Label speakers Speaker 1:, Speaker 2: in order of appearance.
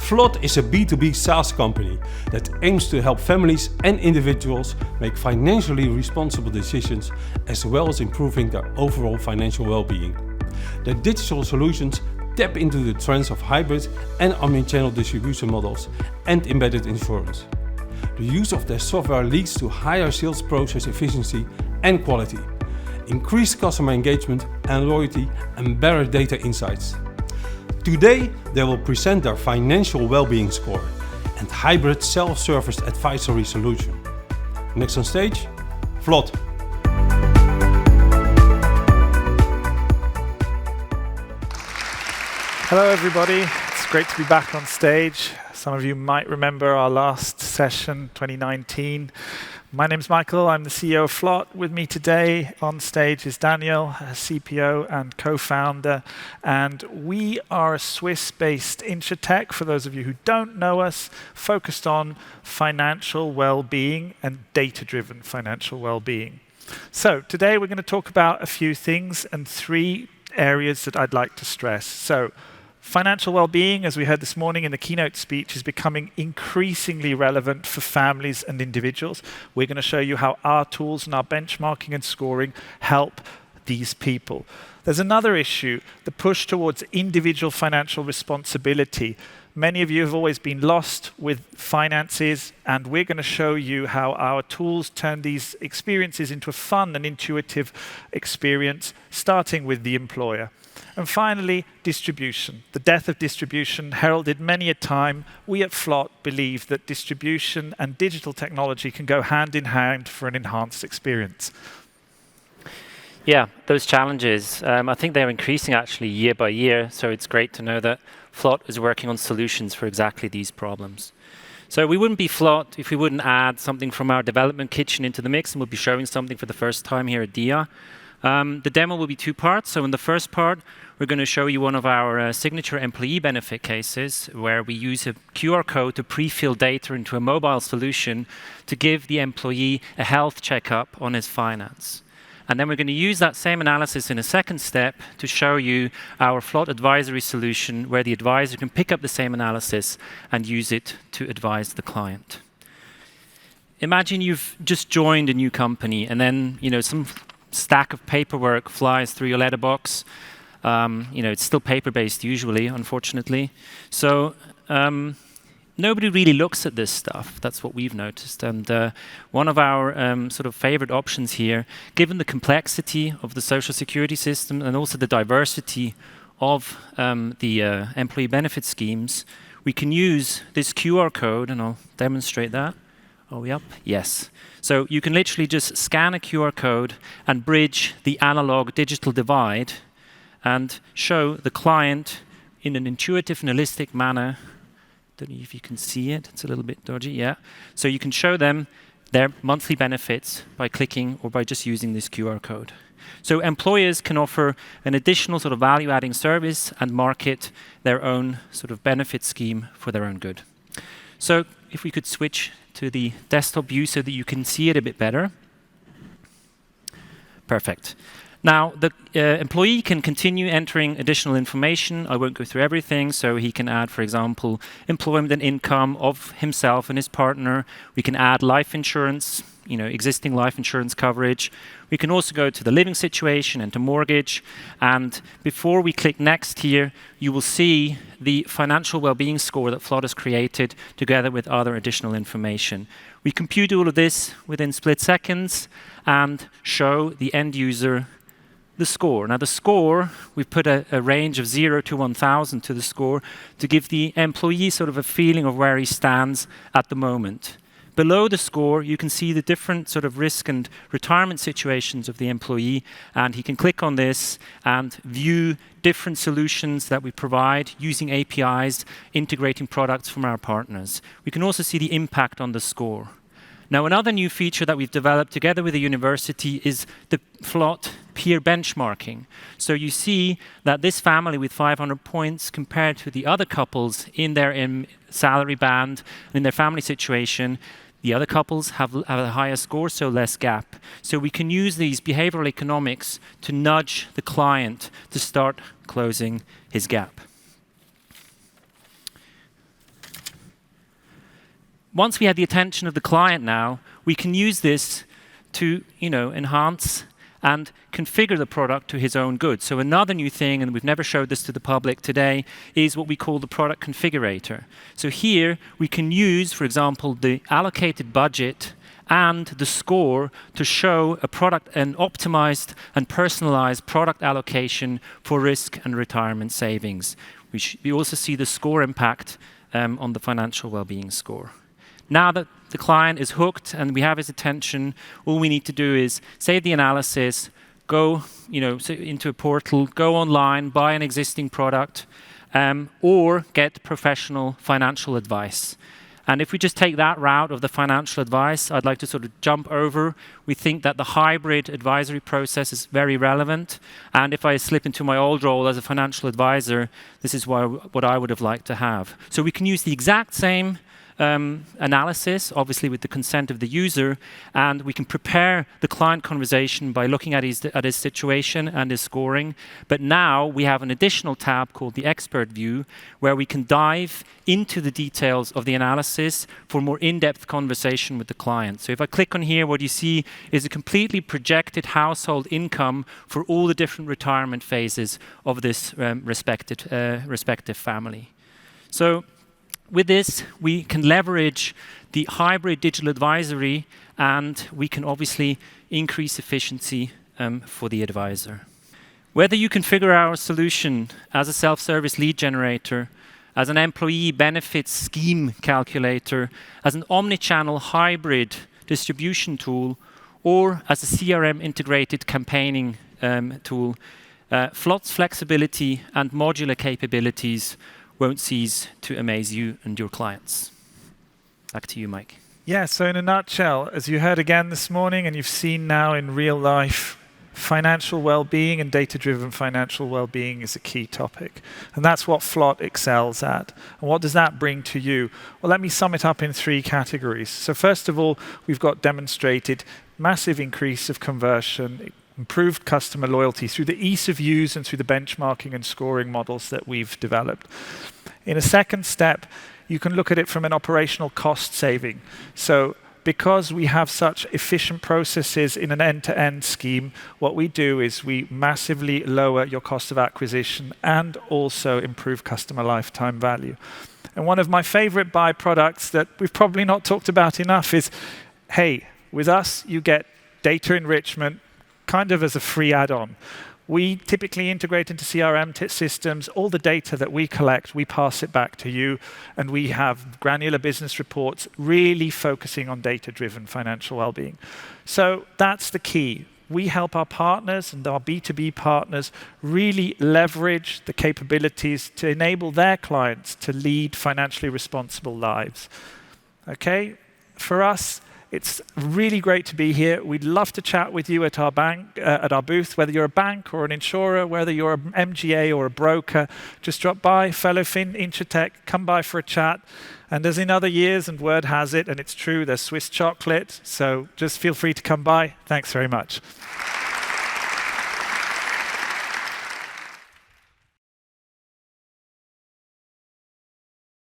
Speaker 1: vlot is a B2B SaaS company that aims to help families and individuals make financially responsible decisions as well as improving their overall financial well-being. Their digital solutions tap into the trends of hybrid and omnichannel distribution models and embedded insurance. The use of their software leads to higher sales process efficiency and quality, increased customer engagement and loyalty, and better data insights. Today, they will present their financial well-being score and hybrid self-service advisory solution. Next on stage, vlot.
Speaker 2: Hello everybody, it's great to be back on stage. Some of you might remember our last session, 2019. My name's Michael, I'm the CEO of vlot. With me today on stage is Daniel, CPO and co-founder. And we are a Swiss-based insurtech, for those of you who don't know us, focused on financial well-being and data-driven financial well-being. So today we're going to talk about a few things and three areas that I'd like to stress. So financial well-being, as we heard this morning in the keynote speech, is becoming increasingly relevant for families and individuals. We're going to show you how our tools and our benchmarking and scoring help these people. There's another issue, the push towards individual financial responsibility. Many of you have always been lost with finances, and we're going to show you how our tools turn these experiences into a fun and intuitive experience, starting with the employer. And finally, distribution. The death of distribution, heralded many a time. We at vlot believe that distribution and digital technology can go hand in hand for an enhanced experience.
Speaker 3: Yeah, those challenges, I think they're increasing actually year by year, so it's great to know that vlot is working on solutions for exactly these problems. So we wouldn't be vlot if we wouldn't add something from our development kitchen into the mix, and we'll be showing something for the first time here at DIA. The demo will be two parts. So in the first part, we're going to show you one of our signature employee benefit cases where we use a QR code to pre-fill data into a mobile solution to give the employee a health checkup on his finance. And then we're going to use that same analysis in a second step to show you our vlot advisory solution where the advisor can pick up the same analysis and use it to advise the client. Imagine you've just joined a new company and then some stack of paperwork flies through your letterbox. It's still paper-based usually, unfortunately. So nobody really looks at this stuff. That's what we've noticed. And one of our sort of favorite options here, given the complexity of the social security system and also the diversity of the employee benefit schemes, we can use this QR code, and I'll demonstrate that. Are we up? Yes. So you can literally just scan a QR code and bridge the analog-digital divide and show the client in an intuitive and holistic manner. Don't know if you can see it. It's a little bit dodgy, yeah. So you can show them their monthly benefits by clicking or by just using this QR code. So employers can offer an additional sort of value-adding service and market their own sort of benefit scheme for their own good. So if we could switch to the desktop view so that you can see it a bit better. Perfect. Now, the employee can continue entering additional information. I won't go through everything. So he can add, for example, employment and income of himself and his partner. We can add life insurance, existing life insurance coverage. We can also go to the living situation and to mortgage. And before we click next here, you will see the financial well-being score that vlot has created together with other additional information. We compute all of this within split seconds and show the end user the score. Now the score, we've put a range of 0 to 1,000 to the score to give the employee sort of a feeling of where he stands at the moment. Below the score, you can see the different sort of risk and retirement situations of the employee, and he can click on this and view different solutions that we provide using APIs, integrating products from our partners. We can also see the impact on the score. Now, another new feature that we've developed together with the university is the vlot peer benchmarking. So you see that this family with 500 points compared to the other couples in their salary band and in their family situation, the other couples have a higher score, so less gap. So we can use these behavioral economics to nudge the client to start closing his gap. once we have the attention of the client now, we can use this to enhance and configure the product to his own good. So another new thing, and we've never showed this to the public today, is what we call the product configurator. So here we can use, for example, the allocated budget and the score to show a product, an optimized and personalized product allocation for risk and retirement savings. We also see the score impact on the financial well-being score. Now that the client is hooked and we have his attention, all we need to do is save the analysis, go into a portal, go online, buy an existing product, or get professional financial advice. And if we just take that route of the financial advice, I'd like to sort of jump over. We think that the hybrid advisory process is very relevant. And if I slip into my old role as a financial advisor, this is what I would have liked to have. So we can use the exact same analysis, obviously with the consent of the user, and we can prepare the client conversation by looking at his situation and his scoring. But now we have an additional tab called the expert view, where we can dive into the details of the analysis for more in-depth conversation with the client. So if I click on here, what you see is a completely projected household income for all the different retirement phases of this respective family. So with this, we can leverage the hybrid digital advisory, and we can obviously increase efficiency for the advisor. Whether you configure our solution as a self-service lead generator, as an employee benefits scheme calculator, as an omni-channel hybrid distribution tool, or as a CRM integrated campaigning tool, vlot's flexibility and modular capabilities won't cease to amaze you and your clients. Back to you, Mike.
Speaker 2: Yeah, so in a nutshell, as you heard again this morning and you've seen now in real life, financial well-being and data-driven financial well-being is a key topic. And that's what vlot excels at. And what does that bring to you? Well, let me sum it up in 3 categories. So first of all, we've got demonstrated massive increase of conversion, improved customer loyalty through the ease of use and through the benchmarking and scoring models that we've developed. In a second step, you can look at it from an operational cost saving. So because we have such efficient processes in an end-to-end scheme, what we do is we massively lower your cost of acquisition and also improve customer lifetime value. And one of my favorite byproducts that we've probably not talked about enough is, hey, with us, you get data enrichment kind of as a free add-on. We typically integrate into CRM systems. All the data that we collect, we pass it back to you, and we have granular business reports really focusing on data-driven financial well-being. So that's the key. We help our partners and our B2B partners really leverage the capabilities to enable their clients to lead financially responsible lives. Okay? For us, it's really great to be here. We'd love to chat with you at our booth, whether you're a bank or an insurer, whether you're an MGA or a broker. Just drop by, Fellowfin, Intertech, come by for a chat. And as in other years, and word has it, and it's true, there's Swiss chocolate. So just feel free to come by. Thanks very much.